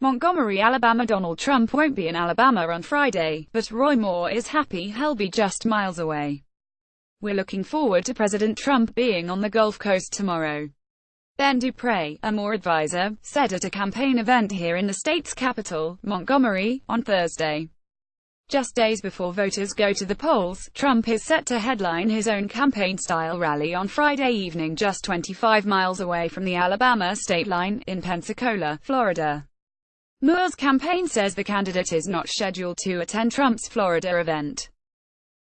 Montgomery, Alabama. Donald Trump won't be in Alabama on Friday, but Roy Moore is happy he'll be just miles away. "We're looking forward to President Trump being on the Gulf Coast tomorrow," Ben Dupre, a Moore advisor, said at a campaign event here in the state's capital, Montgomery, on Thursday. Just days before voters go to the polls, Trump is set to headline his own campaign-style rally on Friday evening just 25 miles away from the Alabama state line, in Pensacola, Florida. Moore's campaign says the candidate is not scheduled to attend Trump's Florida event.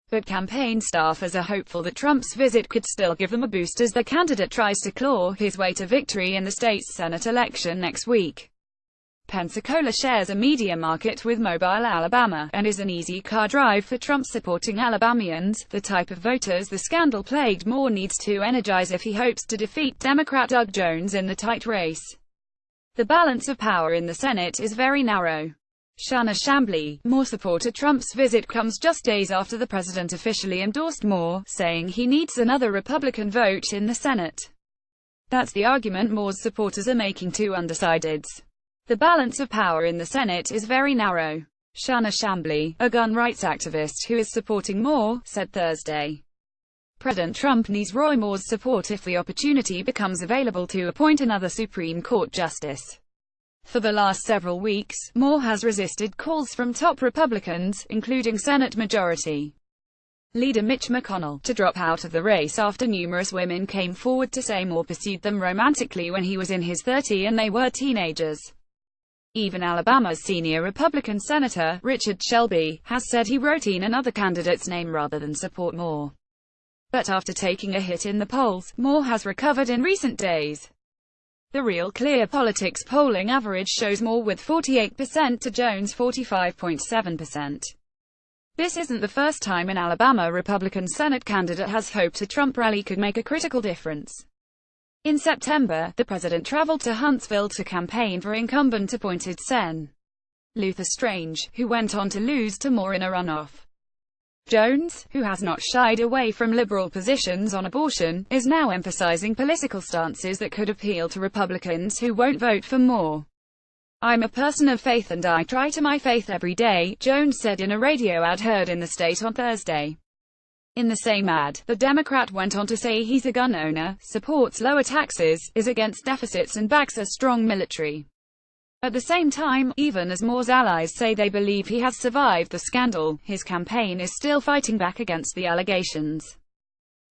But campaign staffers are hopeful that Trump's visit could still give them a boost as the candidate tries to claw his way to victory in the state's Senate election next week. Pensacola shares a media market with Mobile, Alabama, and is an easy car drive for Trump-supporting Alabamians, the type of voters the scandal-plagued Moore needs to energize if he hopes to defeat Democrat Doug Jones in the tight race. The balance of power in the Senate is very narrow. Shanna Chambly, Moore supporter. Trump's visit comes just days after the president officially endorsed Moore, saying he needs another Republican vote in the Senate. That's the argument Moore's supporters are making to undecideds. The balance of power in the Senate is very narrow. Shanna Chambly, a gun rights activist who is supporting Moore, said Thursday. President Trump needs Roy Moore's support if the opportunity becomes available to appoint another Supreme Court justice. For the last several weeks, Moore has resisted calls from top Republicans, including Senate Majority Leader Mitch McConnell, to drop out of the race after numerous women came forward to say Moore pursued them romantically when he was in his 30s and they were teenagers. Even Alabama's senior Republican Senator, Richard Shelby, has said he wrote in another candidate's name rather than support Moore. But after taking a hit in the polls, Moore has recovered in recent days. The Real Clear Politics polling average shows Moore with 48% to Jones 45.7%. This isn't the first time an Alabama Republican Senate candidate has hoped a Trump rally could make a critical difference. In September, the president traveled to Huntsville to campaign for incumbent-appointed Sen. Luther Strange, who went on to lose to Moore in a runoff. Jones, who has not shied away from liberal positions on abortion, is now emphasizing political stances that could appeal to Republicans who won't vote for Moore. "I'm a person of faith and I try to my faith every day," Jones said in a radio ad heard in the state on Thursday. In the same ad, the Democrat went on to say he's a gun owner, supports lower taxes, is against deficits and backs a strong military. At the same time, even as Moore's allies say they believe he has survived the scandal, his campaign is still fighting back against the allegations.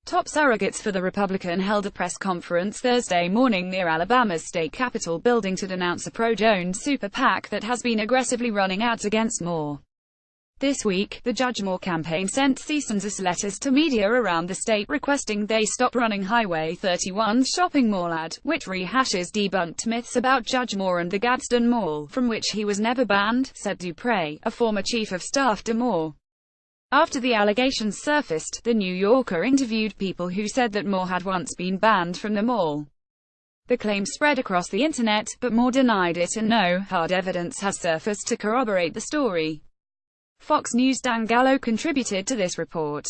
Top surrogates for the Republican held a press conference Thursday morning near Alabama's state capitol building to denounce a pro-Jones super PAC that has been aggressively running ads against Moore. This week, the Judge Moore campaign sent cease and desist letters to media around the state requesting they stop running Highway 31's shopping mall ad, which rehashes debunked myths about Judge Moore and the Gadsden Mall, from which he was never banned, said Dupre, a former chief of staff to Moore. After the allegations surfaced, The New Yorker interviewed people who said that Moore had once been banned from the mall. The claim spread across the internet, but Moore denied it and no hard evidence has surfaced to corroborate the story. Fox News' Dan Gallo contributed to this report.